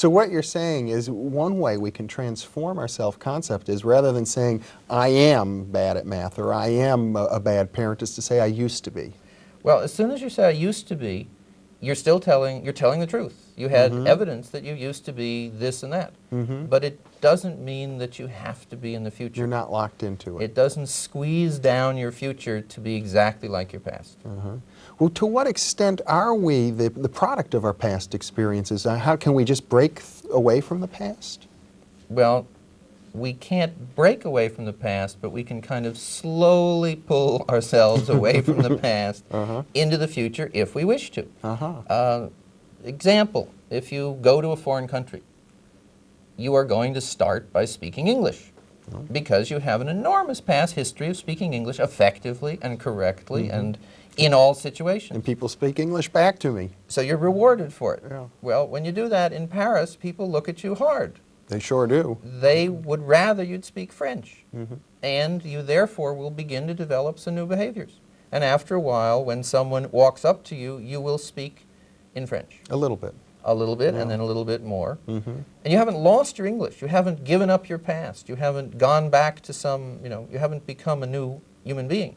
So what you're saying is one way we can transform our self-concept is rather than saying, I am bad at math or I am a bad parent, is to say, I used to be. Well, as soon as you say I used to be, you're telling the truth. You had evidence that you used to be this and that. But it doesn't mean that you have to be in the future. You're not locked into it. It doesn't squeeze down your future to be exactly like your past. Well, to what extent are we the product of our past experiences? How can we just break away from the past? Well, we can't break away from the past, but we can kind of slowly pull ourselves away from the past into the future if we wish to. Example, if you go to a foreign country, you are going to start by speaking English because you have an enormous past history of speaking English effectively and correctly and in all situations. And people speak English back to me. So you're rewarded for it. Yeah. Well, when you do that in Paris, people look at you hard. They sure do. They would rather you'd speak French. And you therefore will begin to develop some new behaviors. And after a while, when someone walks up to you, you will speak in French. A little bit. A little bit, and then a little bit more. And you haven't lost your English. You haven't given up your past. You haven't gone back to some, you haven't become a new human being.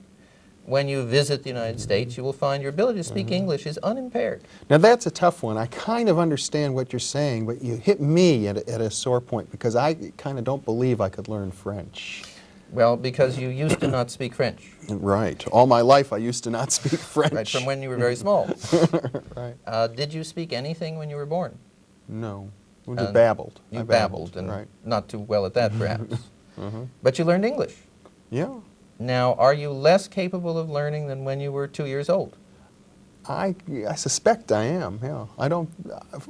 When you visit the United States, you will find your ability to speak English is unimpaired. Now that's a tough one. I kind of understand what you're saying, but you hit me at a sore point because I kind of don't believe I could learn French. Well, because you used to not speak French. Right. All my life I used to not speak French. Right, from when you were very small. Right. Did you speak anything when you were born? No. We just babbled. You babbled, and not too well at that, perhaps. But you learned English. Yeah. Now, are you less capable of learning than when you were 2 years old? I suspect I am, yeah. I don't,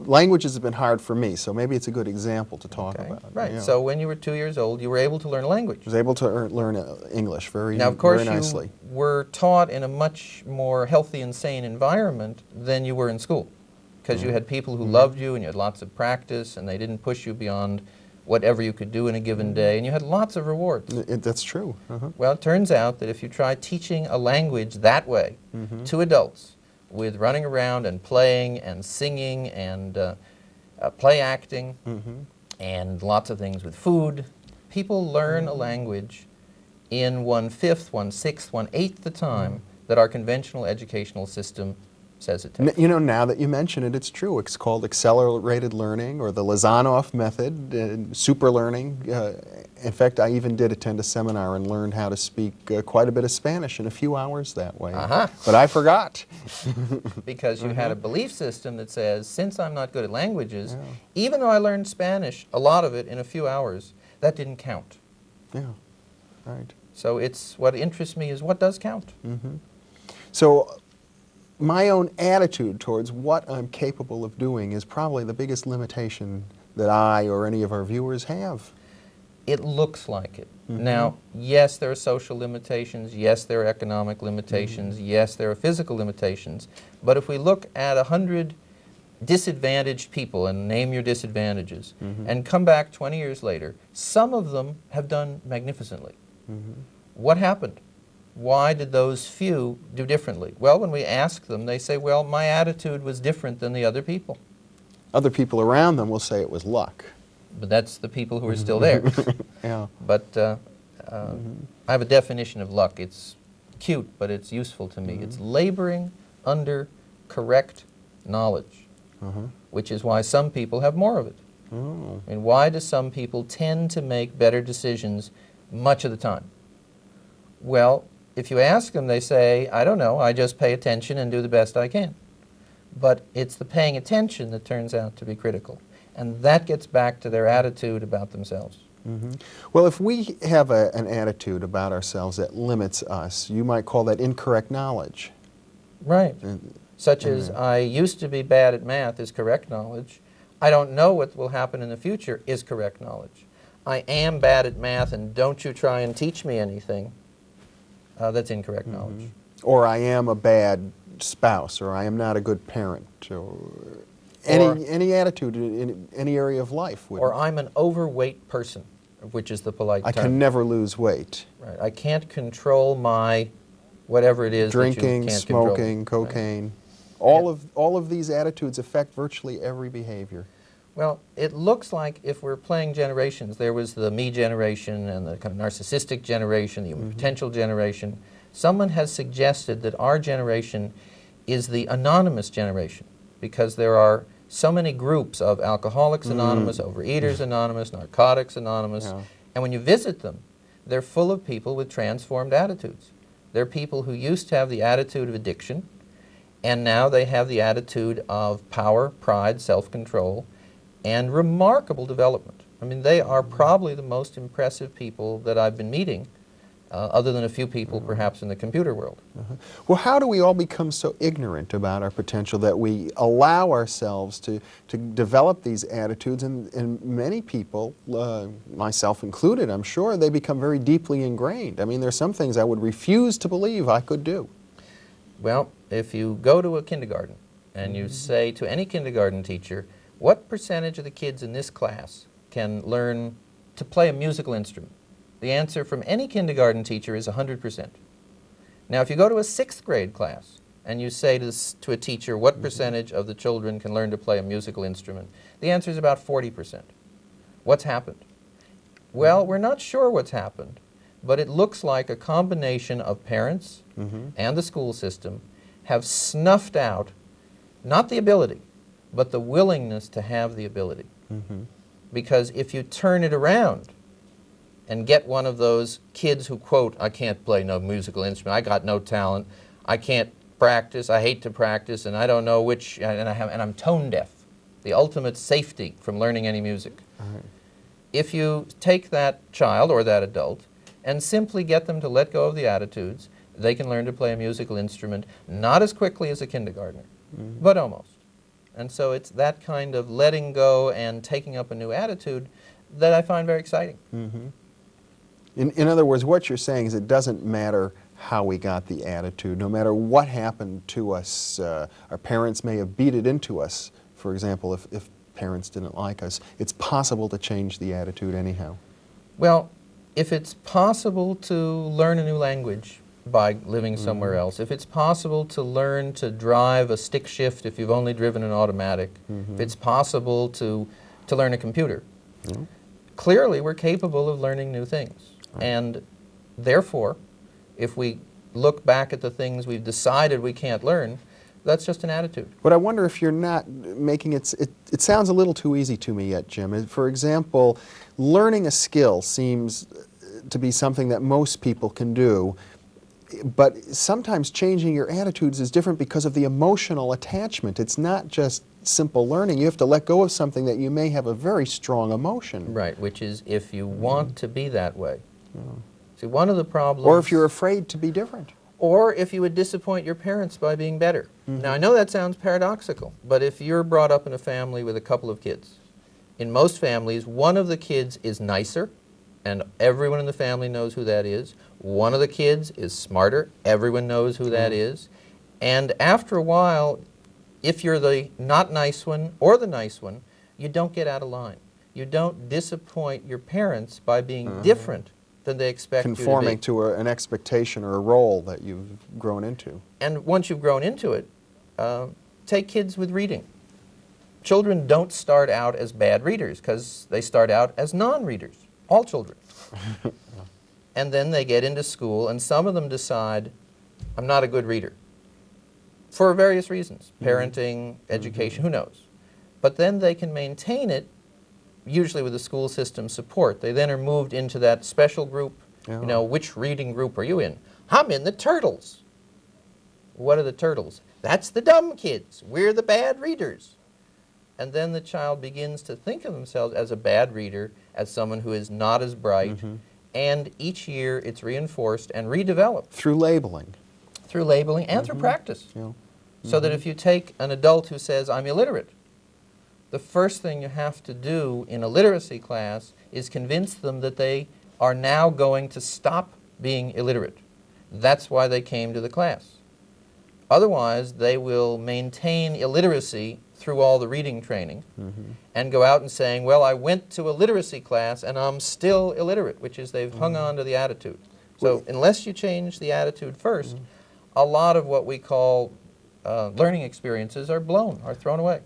languages have been hard for me, so maybe it's a good example to talk about. Right, yeah. so when you were 2 years old, you were able to learn a language. I was able to learn English very, now, of course, very nicely. You were taught in a much more healthy and sane environment than you were in school, because you had people who loved you and you had lots of practice and they didn't push you beyond whatever you could do in a given day, and you had lots of rewards. That's true. Well, it turns out that if you try teaching a language that way to adults, with running around and playing and singing and play acting and lots of things with food, people learn a language in 1/5, 1/6, 1/8 the time that our conventional educational system says it takes. You know, now that you mention it, it's true. It's called accelerated learning or the Lozanoff method, super learning. In fact, I even did attend a seminar and learned how to speak quite a bit of Spanish in a few hours that way. But I forgot. Because you had a belief system that says, since I'm not good at languages, even though I learned Spanish, a lot of it in a few hours, that didn't count. Yeah, right. So it's, what interests me is what does count. So my own attitude towards what I'm capable of doing is probably the biggest limitation that I or any of our viewers have. It looks like it. Now, yes, there are social limitations. Yes, there are economic limitations. Yes, there are physical limitations. But if we look at 100 disadvantaged people and name your disadvantages and come back 20 years later, some of them have done magnificently. What happened? Why did those few do differently? Well, when we ask them, they say, well, my attitude was different than the other people. Other people around them will say it was luck. But that's the people who are still there. Yeah. But I have a definition of luck. It's cute, but it's useful to me. It's laboring under correct knowledge, which is why some people have more of it. And why do some people tend to make better decisions much of the time? Well, if you ask them, they say, I don't know, I just pay attention and do the best I can. But it's the paying attention that turns out to be critical. And that gets back to their attitude about themselves. Well, if we have an attitude about ourselves that limits us, you might call that incorrect knowledge. Right. Such as, I used to be bad at math is correct knowledge. I don't know what will happen in the future is correct knowledge. I am bad at math and don't you try and teach me anything. That's incorrect knowledge. Or I am a bad spouse, or I am not a good parent, or any attitude in any area of life. Or I'm an overweight person, which is the polite term. I can never lose weight. Right. I can't control my whatever it is Drinking, that you can't smoking, control. cocaine. All of these attitudes affect virtually every behavior. Well, it looks like if we're playing generations, there was the me generation and the kind of narcissistic generation, the human potential generation. Someone has suggested that our generation is the anonymous generation because there are so many groups of Alcoholics Anonymous, Overeaters Anonymous, Narcotics Anonymous, Yeah. and when you visit them, they're full of people with transformed attitudes. They're people who used to have the attitude of addiction, and now they have the attitude of power, pride, self-control, and remarkable development. I mean, they are probably the most impressive people that I've been meeting, other than a few people perhaps in the computer world. Well, how do we all become so ignorant about our potential that we allow ourselves to develop these attitudes? And many people, myself included, I'm sure, they become very deeply ingrained. I mean, there's some things I would refuse to believe I could do. Well, if you go to a kindergarten and you say to any kindergarten teacher, what percentage of the kids in this class can learn to play a musical instrument? The answer from any kindergarten teacher is 100%. Now, if you go to a 6th grade class and you say to a teacher, what percentage of the children can learn to play a musical instrument? The answer is about 40%. What's happened? Well, we're not sure what's happened, but it looks like a combination of parents and the school system have snuffed out not the ability, but the willingness to have the ability. Because if you turn it around and get one of those kids who quote, I can't play no musical instrument, I got no talent, I can't practice, I hate to practice, and I don't know which, and I'm tone deaf, the ultimate safety from learning any music. If you take that child or that adult and simply get them to let go of the attitudes, they can learn to play a musical instrument, not as quickly as a kindergartner, but almost. And so it's that kind of letting go and taking up a new attitude that I find very exciting. In other words, what you're saying is it doesn't matter how we got the attitude, no matter what happened to us. Our parents may have beat it into us, for example, if parents didn't like us. It's possible to change the attitude anyhow. Well, if it's possible to learn a new language by living somewhere else, if it's possible to learn to drive a stick shift if you've only driven an automatic, if it's possible to learn a computer, clearly we're capable of learning new things. And therefore, if we look back at the things we've decided we can't learn, that's just an attitude. But I wonder if you're not making it sounds a little too easy to me yet, Jim. For example, learning a skill seems to be something that most people can do, but sometimes changing your attitudes is different because of the emotional attachment. It's not just simple learning. You have to let go of something that you may have a very strong emotion. Right, which is if you want to be that way. See, one of the problems... Or if you're afraid to be different. Or if you would disappoint your parents by being better. Now, I know that sounds paradoxical, but if you're brought up in a family with a couple of kids, in most families, one of the kids is nicer, and everyone in the family knows who that is. One of the kids is smarter, everyone knows who that is. And after a while, if you're the not nice one or the nice one, you don't get out of line. You don't disappoint your parents by being different than they expect you to be. Conforming to an expectation or a role that you've grown into. And once you've grown into it, take kids with reading. Children don't start out as bad readers because they start out as non-readers, all children. And then they get into school and some of them decide, I'm not a good reader. For various reasons, parenting, education, who knows. But then they can maintain it, usually with the school system support. They then are moved into that special group. You know, which reading group are you in? I'm in the turtles. What are the turtles? That's the dumb kids. We're the bad readers. And then the child begins to think of themselves as a bad reader, as someone who is not as bright, and each year it's reinforced and redeveloped. Through labeling. Through labeling and through practice. So that if you take an adult who says, I'm illiterate, the first thing you have to do in a literacy class is convince them that they are now going to stop being illiterate. That's why they came to the class. Otherwise, they will maintain illiteracy through all the reading training and go out and saying, well, I went to a literacy class and I'm still illiterate, which is they've hung on to the attitude. So unless you change the attitude first, a lot of what we call learning experiences are blown, are thrown away.